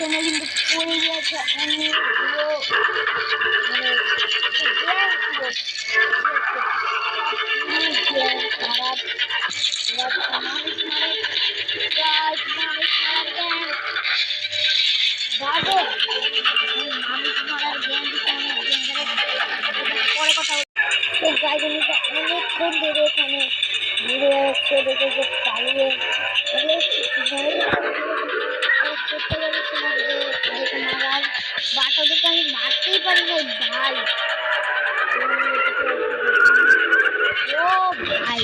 সময় কিন্তু পড়ে গিয়েছে অনেকগুলো মানে খারাপ মানুষ মারে মানুষ মারার জ্ঞান বাদক মানুষ মারার জ্ঞান পরে কথা তো গাইজনিটা অনেকক্ষণ ধরে এখানে ঘুরে যাচ্ছে দেখে যে পালিয়ে করতে বলেছিলাম যে ওদেরকে মারার বাট ওদেরকে আমি মারতেই পারি না ভাই ও ভাই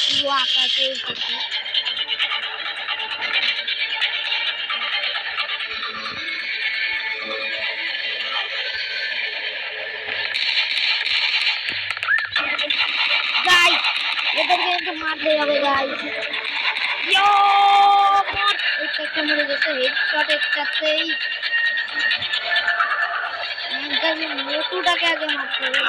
পুরো আকাশে উঠেছে গাইস এদেরকে কিন্তু মারতে হবে গাইস ইয়ো মার একটা মরে গেছে হেডশট একটাতেই আমি মোটুটাকে আগে মারতে হবে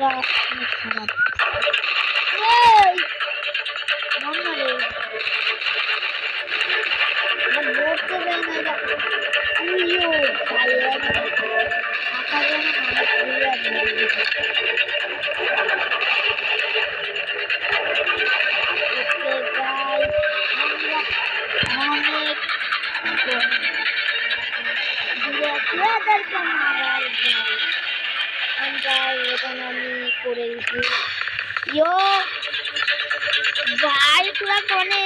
খারাপ মরতে দেয় না তুইও আমি করে দিচ্ছি ইয়ো ভাই তোরা কোনে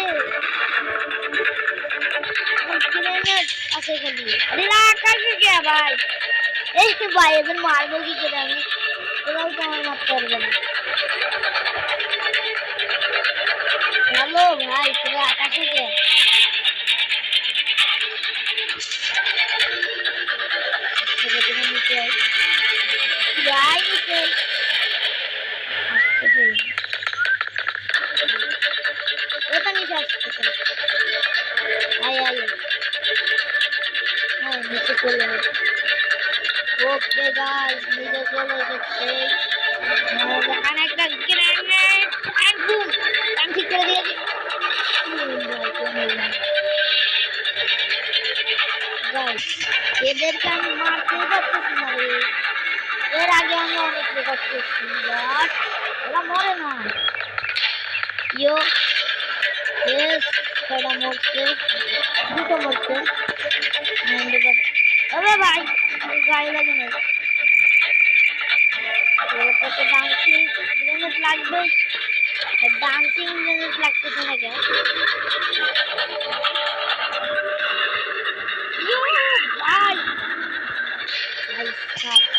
আছে খালি আরে আকাশে কে ভাই এই তো ভাই এদের মারবো কি করে আমি ওরাও তো আমার মারতে পারবে না হ্যালো ভাই তোরা আকাশে কে ওকে গাইস নিচে চলে গেছে এখানে একটা গ্রেনেড এন্ড বুম আমি ঠিক করে দিয়েছি গাইস এদেরকে আমি মারতে পারতেছি না রে এর আগে আমি অনেক রেকর্ড করছি বাট ওরা মরে না ইয়ো এস সেটা মরছে দুটো মরছে अबे भाई गाड़ी लगी नहीं तो डांसिंग ग्रेनेड লাগবে डांसिंग ग्रेनेड লাগতেছে না কেন ভাই ভাই সাহেব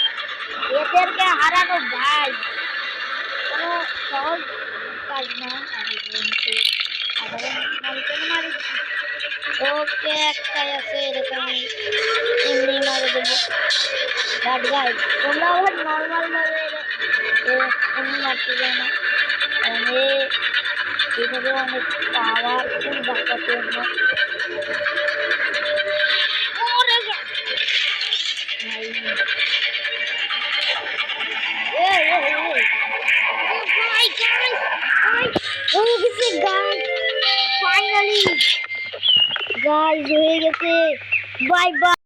এদেরকে হারানো ভাই কোনো সহজ কাজ না আমি বলছি সাধারণ মানুষের মারি ওকে একটাই আছে এরকম এমনি মারে দেবো বাট গাইড তোমরা আবার নর্মাল ভাবে এমনি মারতে যায় না কারণ এইভাবে অনেক পাওয়ারফুল বাঁচাতে না ফাইনালি গাইজ হয়ে গেছে বাই বাই।